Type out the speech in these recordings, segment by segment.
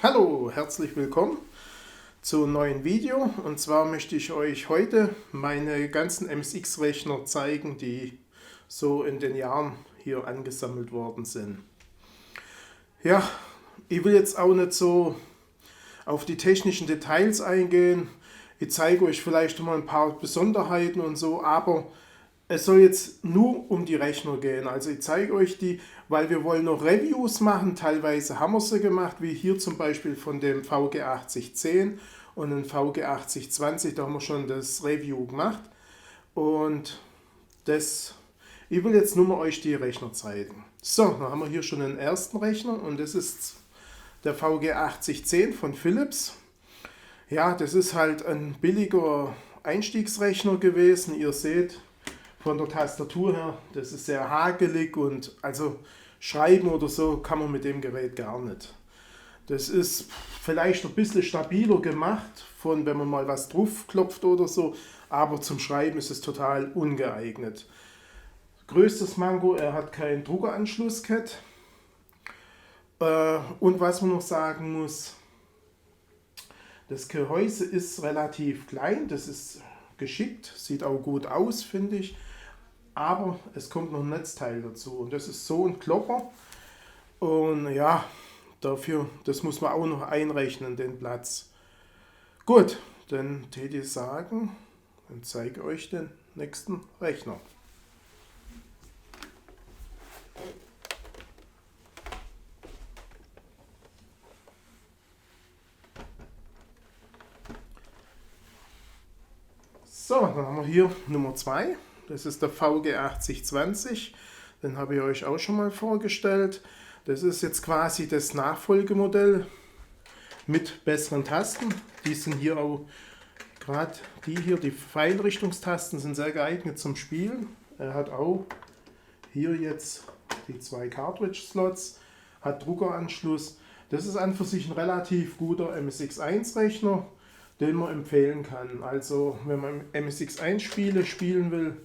Hallo, herzlich willkommen zu einem neuen Video. Und zwar möchte ich euch heute meine ganzen MSX-Rechner zeigen, die so in den Jahren hier angesammelt worden sind. Ja, ich will jetzt auch nicht so auf die technischen Details eingehen. Ich zeige euch vielleicht mal ein paar Besonderheiten und so, aber es soll jetzt nur um die Rechner gehen. Also ich zeige euch die, weil wir wollen noch Reviews machen. Teilweise haben wir sie gemacht, wie hier zum Beispiel von dem VG8010 und dem VG8020. Da haben wir schon das Review gemacht. Und das, ich will jetzt nur mal euch die Rechner zeigen. So, dann haben wir hier schon den ersten Rechner und das ist der VG8010 von Philips. Ja, das ist halt ein billiger Einstiegsrechner gewesen. Ihr seht, von der Tastatur her, das ist sehr hagelig und also schreiben oder so kann man mit dem Gerät gar nicht. Das ist vielleicht ein bisschen stabiler gemacht, von wenn man mal was drauf klopft oder so, aber zum Schreiben ist es total ungeeignet. Größtes Manko, er hat keinen Druckeranschluss gehabt. Und was man noch sagen muss, das Gehäuse ist relativ klein, das ist geschickt, sieht auch gut aus, finde ich. Aber es kommt noch ein Netzteil dazu und das ist so ein Klopper und ja, dafür, das muss man auch noch einrechnen, den Platz. Gut, dann täte ich sagen, dann zeige ich euch den nächsten Rechner. So, dann haben wir hier Nummer 2. Das ist der VG8020. Den habe ich euch auch schon mal vorgestellt. Das ist jetzt quasi das Nachfolgemodell mit besseren Tasten. Die sind hier auch, gerade die hier, die Pfeilrichtungstasten sind sehr geeignet zum Spielen. Er hat auch hier jetzt die 2 Cartridge-Slots, hat Druckeranschluss. Das ist an für sich ein relativ guter MSX1-Rechner, den man empfehlen kann. Also wenn man MSX1-Spiele spielen will,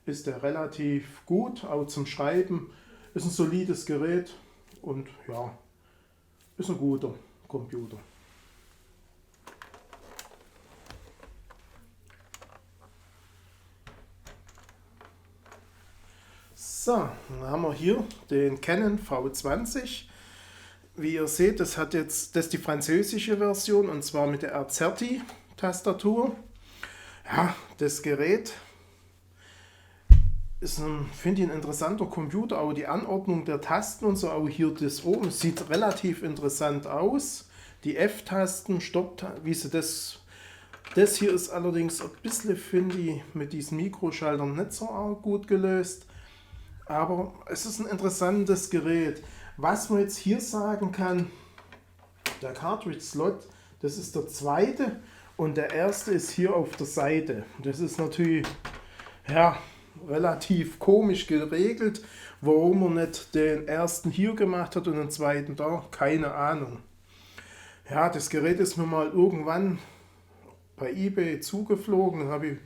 ist der relativ gut, auch zum Schreiben. Ist ein solides Gerät und ja, ist ein guter Computer. So, dann haben wir hier den Canon V20. Wie ihr seht, das ist die französische Version und zwar mit der AZERTY-Tastatur. Ja, das Gerät ist finde ich, ein interessanter Computer, auch die Anordnung der Tasten und so, auch hier das oben sieht relativ interessant aus. Die F-Tasten, Stopp-Tasten, wie sie das hier ist allerdings ein bisschen, finde ich, mit diesen Mikroschaltern nicht so arg gut gelöst. Aber es ist ein interessantes Gerät. Was man jetzt hier sagen kann, der Cartridge-Slot, das ist der zweite und der erste ist hier auf der Seite. Das ist natürlich, ja, relativ komisch geregelt. Warum man nicht den ersten hier gemacht hat und den zweiten da, keine Ahnung. Ja, das Gerät ist mir mal irgendwann bei eBay zugeflogen, den habe ich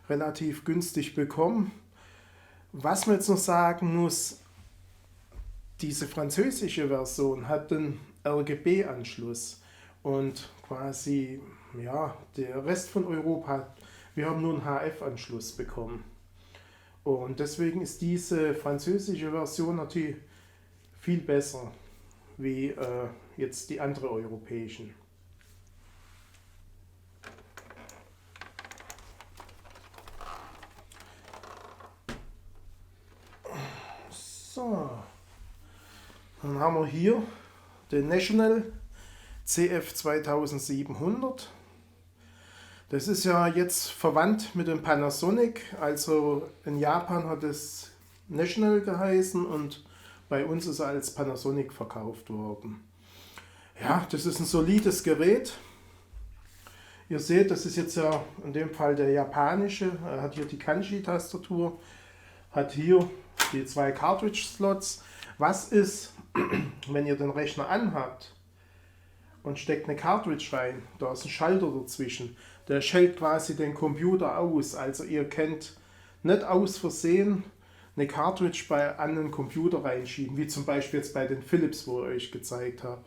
relativ günstig bekommen. Was man jetzt noch sagen muss, diese französische Version hat den RGB-Anschluss und quasi, ja, der Rest von Europa, wir haben nur einen HF-Anschluss bekommen. Und deswegen ist diese französische Version natürlich viel besser wie jetzt die andere europäischen. So, dann haben wir hier den National CF 2700. Das ist ja jetzt verwandt mit dem Panasonic, also in Japan hat es National geheißen und bei uns ist er als Panasonic verkauft worden. Ja, das ist ein solides Gerät. Ihr seht, das ist jetzt ja in dem Fall der japanische, er hat hier die Kanji-Tastatur, hat hier die 2 Cartridge-Slots. Was ist, wenn ihr den Rechner anhabt und steckt eine Cartridge rein, da ist ein Schalter dazwischen, der schaltet quasi den Computer aus. Also ihr könnt nicht aus Versehen eine Cartridge bei anderen Computer reinschieben, wie zum Beispiel jetzt bei den Philips, wo ich euch gezeigt habe.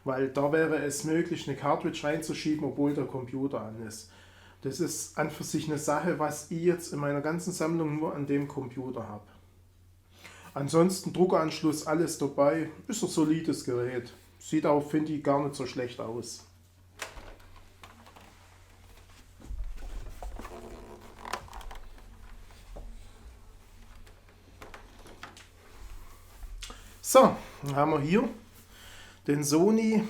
weil da wäre es möglich, eine Cartridge reinzuschieben, obwohl der Computer an ist. Das ist an für sich eine Sache, was ich jetzt in meiner ganzen Sammlung nur an dem Computer habe. Ansonsten Druckeranschluss, alles dabei, ist ein solides Gerät. Sieht auch, finde ich, gar nicht so schlecht aus. So, dann haben wir hier den Sony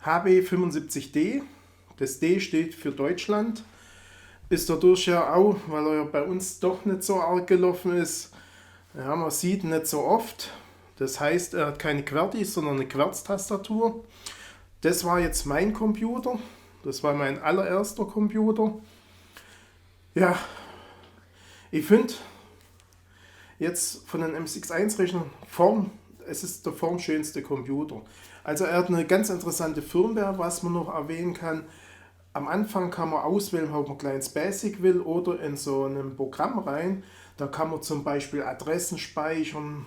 HB75D. Das D steht für Deutschland. Ist dadurch ja auch, weil er ja bei uns doch nicht so arg gelaufen ist, ja, man sieht ihn nicht so oft. Das heißt, er hat keine QWERTY, sondern eine Querztastatur. Das war jetzt mein Computer. Das war mein allererster Computer. Ja, ich finde jetzt von den MSX1-Rechnern es ist der formschönste Computer. Also er hat eine ganz interessante Firmware, was man noch erwähnen kann. Am Anfang kann man auswählen, ob man kleines Basic will oder in so einem Programm rein. Da kann man zum Beispiel Adressen speichern,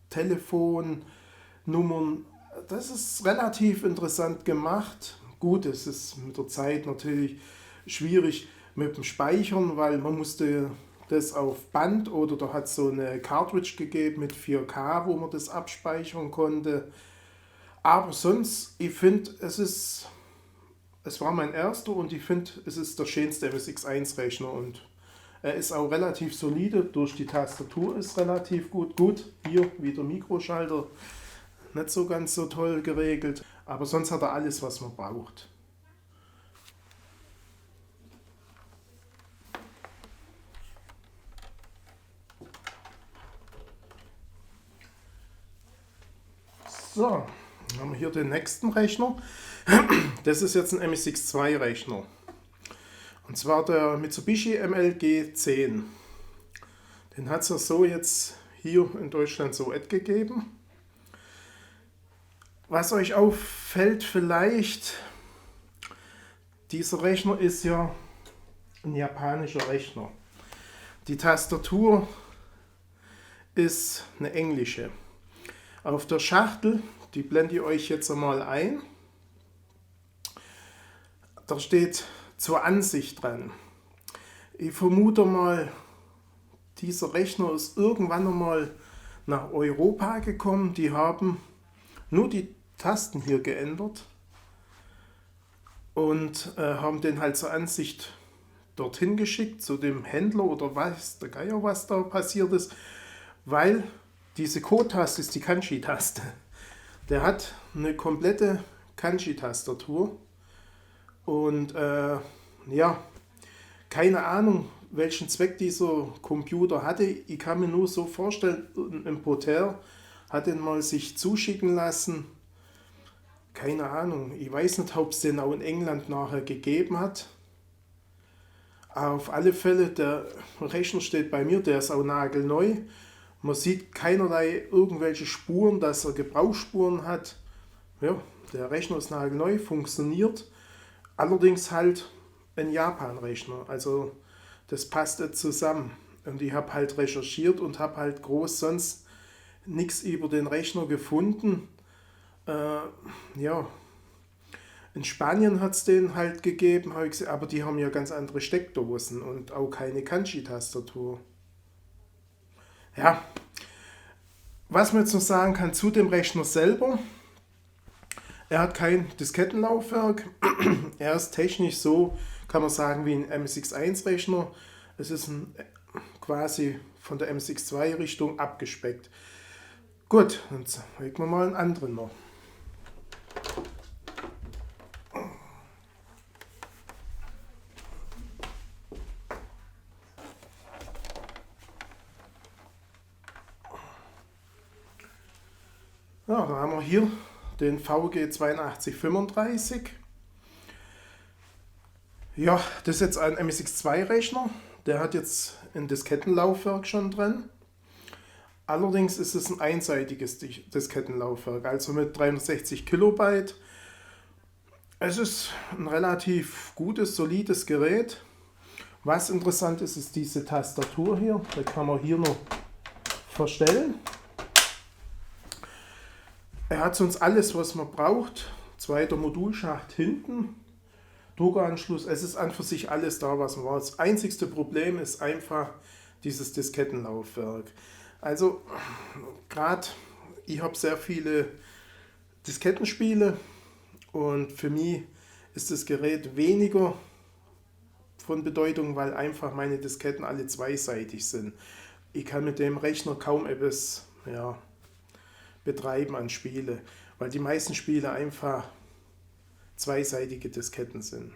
Telefonnummern. Das ist relativ interessant gemacht. Gut, es ist mit der Zeit natürlich schwierig mit dem Speichern, weil man musste das auf Band oder da hat es so eine Cartridge gegeben mit 4K, wo man das abspeichern konnte. Aber sonst, ich finde, es war mein erster und ich finde, es ist der schönste MSX1-Rechner und er ist auch relativ solide, durch die Tastatur ist relativ gut. Gut, hier wieder Mikroschalter, nicht so ganz so toll geregelt, aber sonst hat er alles, was man braucht. So, dann haben wir hier den nächsten Rechner. Das ist jetzt ein MSX2-Rechner. Und zwar der Mitsubishi MLG10. Den hat es ja so jetzt hier in Deutschland so gegeben. Was euch auffällt vielleicht, dieser Rechner ist ja ein japanischer Rechner. Die Tastatur ist eine englische. Auf der Schachtel, die blende ich euch jetzt einmal ein, da steht zur Ansicht dran. Ich vermute mal, dieser Rechner ist irgendwann einmal nach Europa gekommen. Die haben nur die Tasten hier geändert und haben den halt zur Ansicht dorthin geschickt, zu dem Händler oder weiß der Geier, was da passiert ist, weil diese Code-Taste ist die Kanji-Taste. Der hat eine komplette Kanji-Tastatur und ja, keine Ahnung, welchen Zweck dieser Computer hatte. Ich kann mir nur so vorstellen, ein Importeur hat den mal sich zuschicken lassen. Keine Ahnung, ich weiß nicht, ob es den auch in England nachher gegeben hat. Auf alle Fälle, der Rechner steht bei mir, der ist auch nagelneu. Man sieht keinerlei irgendwelche Spuren, dass er Gebrauchsspuren hat. Ja, der Rechner ist nagelneu, funktioniert. Allerdings halt ein Japan-Rechner. Also das passt nicht zusammen. Und ich habe halt recherchiert und habe halt groß sonst nichts über den Rechner gefunden. Ja, in Spanien hat es den halt gegeben, habe ich gesehen, aber die haben ja ganz andere Steckdosen und auch keine Kanji-Tastatur. Ja, was man jetzt noch sagen kann zu dem Rechner selber, er hat kein Diskettenlaufwerk, er ist technisch so, kann man sagen, wie ein MSX1-Rechner. Es ist quasi von der MSX2-Richtung abgespeckt. Gut, dann legen wir mal einen anderen noch. Ja, da haben wir hier den VG 8235. Ja, das ist jetzt ein MSX2-Rechner. Der hat jetzt ein Diskettenlaufwerk schon drin. Allerdings ist es ein einseitiges Diskettenlaufwerk, also mit 360 Kilobyte. Es ist ein relativ gutes, solides Gerät. Was interessant ist, ist diese Tastatur hier. Da kann man hier noch verstellen. Er hat sonst alles, was man braucht. Zweiter Modulschacht hinten, Druckeranschluss. Es ist an für sich alles da, was man braucht. Das einzigste Problem ist einfach dieses Diskettenlaufwerk. Also gerade ich habe sehr viele Diskettenspiele und für mich ist das Gerät weniger von Bedeutung, weil einfach meine Disketten alle zweiseitig sind. Ich kann mit dem Rechner kaum etwas betreiben an Spiele, weil die meisten Spiele einfach zweiseitige Disketten sind.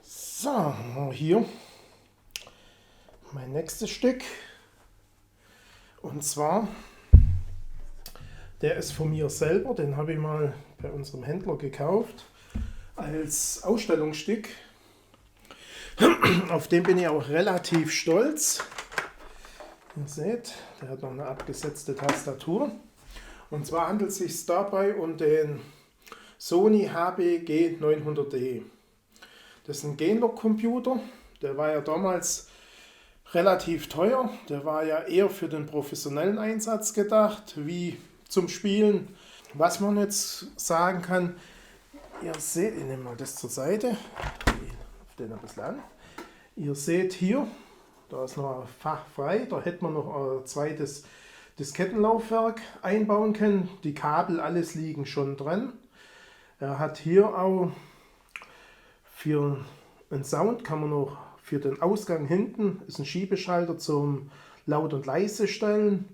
So, hier mein nächstes Stück. Und zwar, der ist von mir selber, den habe ich mal bei unserem Händler gekauft als Ausstellungsstück. Auf den bin ich auch relativ stolz. Ihr seht, der hat noch eine abgesetzte Tastatur. Und zwar handelt es sich dabei um den Sony HB-G900D. Das ist ein Genlock-Computer, der war ja damals relativ teuer. Der war ja eher für den professionellen Einsatz gedacht, wie zum Spielen. Was man jetzt sagen kann, ihr seht, ich nehme mal das zur Seite, auf den ein bisschen an. Ihr seht hier, da ist noch ein Fach frei, da hätte man noch ein zweites Diskettenlaufwerk einbauen können. Die Kabel, alles liegen schon drin. Er hat hier auch für einen Sound, kann man noch für den Ausgang hinten, ist ein Schiebeschalter zum Laut und Leise stellen.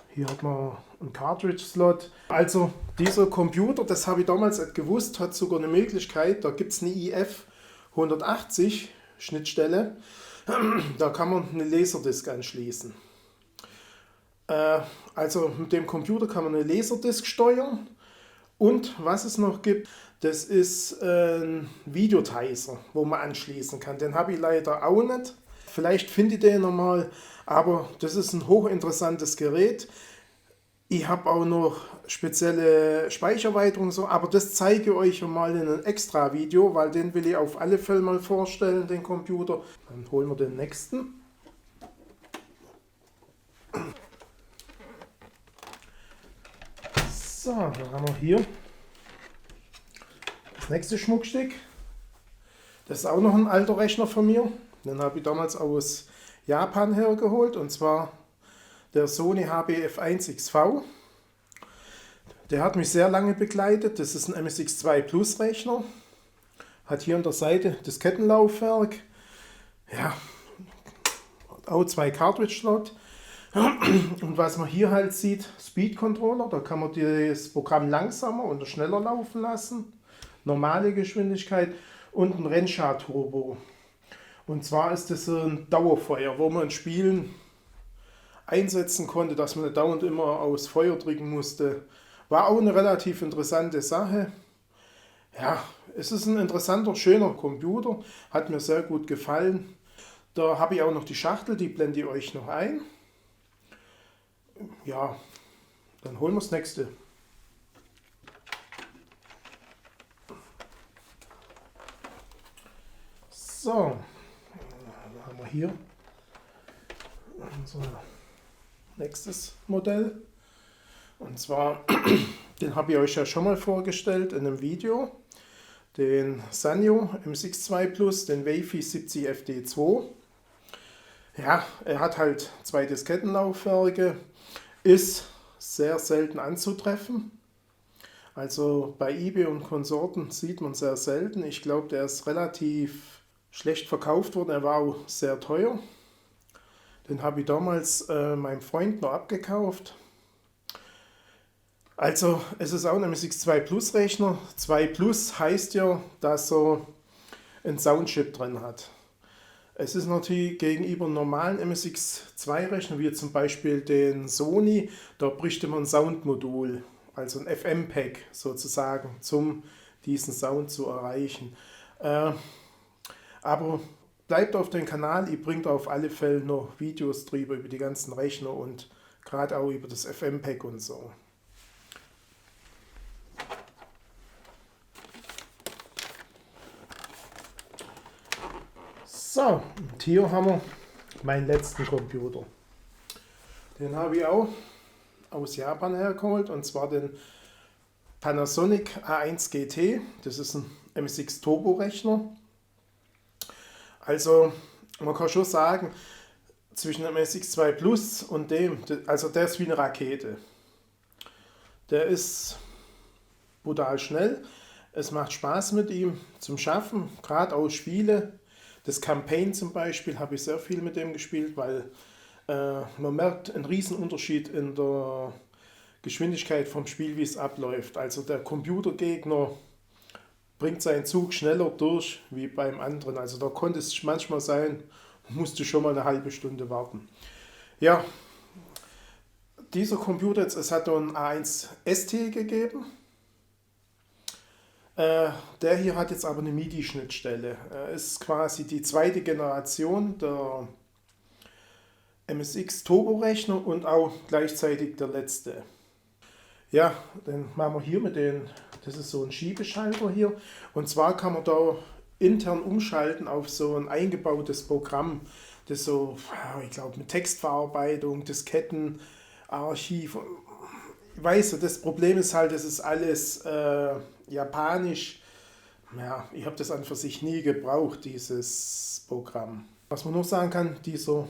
Hier hat man einen Cartridge-Slot. Also dieser Computer, das habe ich damals nicht gewusst, hat sogar eine Möglichkeit, da gibt es eine IF 180 Schnittstelle, da kann man eine Laserdisc anschließen. Also mit dem Computer kann man eine Laserdisc steuern und was es noch gibt, das ist ein Videotizer, wo man anschließen kann. Den habe ich leider auch nicht. Vielleicht finde ich den nochmal, aber das ist ein hochinteressantes Gerät. Ich habe auch noch spezielle Speichererweiterungen, so, aber das zeige ich euch mal in einem extra Video, weil den will ich auf alle Fälle mal vorstellen, den Computer. Dann holen wir den nächsten. So, dann haben wir hier das nächste Schmuckstück. Das ist auch noch ein alter Rechner von mir. Den habe ich damals aus Japan hergeholt, und zwar der Sony HB-F1XV. Der hat mich sehr lange begleitet. Das ist ein MSX2 Plus Rechner. Hat hier an der Seite Diskettenlaufwerk. Ja, auch zwei Cartridge-Slot. Und was man hier halt sieht, Speed Controller, da kann man das Programm langsamer oder schneller laufen lassen. Normale Geschwindigkeit und ein Rennschar-Turbo. Und zwar ist das ein Dauerfeuer, wo man in Spielen einsetzen konnte, dass man nicht dauernd immer aufs Feuer drücken musste. War auch eine relativ interessante Sache. Ja, es ist ein interessanter, schöner Computer, hat mir sehr gut gefallen. Da habe ich auch noch die Schachtel, die blende ich euch noch ein. Ja, dann holen wir das nächste. So, dann haben wir hier unser nächstes Modell. Und zwar, den habe ich euch ja schon mal vorgestellt in einem Video. Den Sanyo MSX2 Plus, den Wi-Fi 70 FD2. Ja, er hat halt zwei Diskettenlaufwerke, ist sehr selten anzutreffen. Also bei eBay und Konsorten sieht man sehr selten. Ich glaube, der ist relativ schlecht verkauft worden, er war auch sehr teuer. Den habe ich damals meinem Freund noch abgekauft. Also es ist auch ein MSX2 Plus Rechner. 2 Plus heißt ja, dass er einen Soundchip drin hat. Es ist natürlich gegenüber normalen MSX2 Rechnern, wie zum Beispiel den Sony, da bräuchte man ein Soundmodul, also ein FM-Pack sozusagen, um diesen Sound zu erreichen. Aber bleibt auf dem Kanal, ich bringe da auf alle Fälle noch Videos drüber, über die ganzen Rechner und gerade auch über das FM-Pack und so. So, und hier haben wir meinen letzten Computer. Den habe ich auch aus Japan hergeholt, und zwar den Panasonic A1 GT. Das ist ein MSX Turbo Rechner. Also man kann schon sagen, zwischen dem MSX2 Plus und dem, also der ist wie eine Rakete. Der ist brutal schnell. Es macht Spaß mit ihm zum Schaffen, gerade auch Spiele. Das Campaign zum Beispiel habe ich sehr viel mit dem gespielt, weil man merkt einen riesen Unterschied in der Geschwindigkeit vom Spiel, wie es abläuft. Also der Computergegner bringt seinen Zug schneller durch wie beim anderen. Also da konnte es manchmal sein, musste schon mal eine halbe Stunde warten. Ja, dieser Computer jetzt, es hat einen A1 ST gegeben. Der hier hat jetzt aber eine MIDI-Schnittstelle. Ist quasi die zweite Generation der MSX Turbo-Rechner und auch gleichzeitig der letzte. Ja, dann machen wir hier mit den, das ist so ein Schiebeschalter hier. Und zwar kann man da intern umschalten auf so ein eingebautes Programm, das so, ich glaube, mit Textverarbeitung, Diskettenarchiv. Ich weiß, das Problem ist halt, das ist alles japanisch. Ja, ich habe das an für sich nie gebraucht, dieses Programm. Was man noch sagen kann, dieser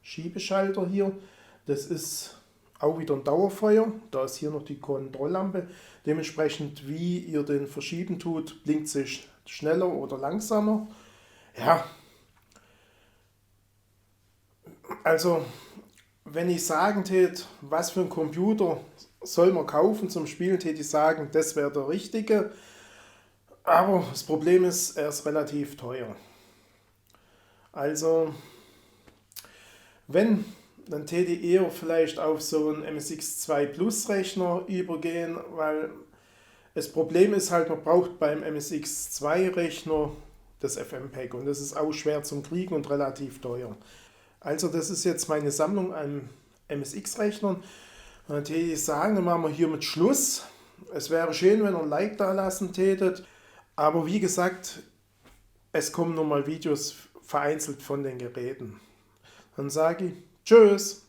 Schiebeschalter hier, das ist auch wieder ein Dauerfeuer. Da ist hier noch die Kontrolllampe. Dementsprechend, wie ihr den verschieben tut, blinkt sich schneller oder langsamer. Ja, also wenn ich sagen tät, was für ein Computer soll man kaufen zum Spielen, täte ich sagen, das wäre der richtige. Aber das Problem ist, er ist relativ teuer. Also, wenn, dann täte ich eher vielleicht auf so einen MSX2 Plus Rechner übergehen, weil das Problem ist halt, man braucht beim MSX2 Rechner das FFmpeg, und das ist auch schwer zum Kriegen und relativ teuer. Also das ist jetzt meine Sammlung an MSX-Rechnern. Dann täte ich sagen, dann machen wir hiermit Schluss. Es wäre schön, wenn ihr ein Like da lassen tätet. Aber wie gesagt, es kommen nochmal Videos vereinzelt von den Geräten. Dann sage ich Tschüss.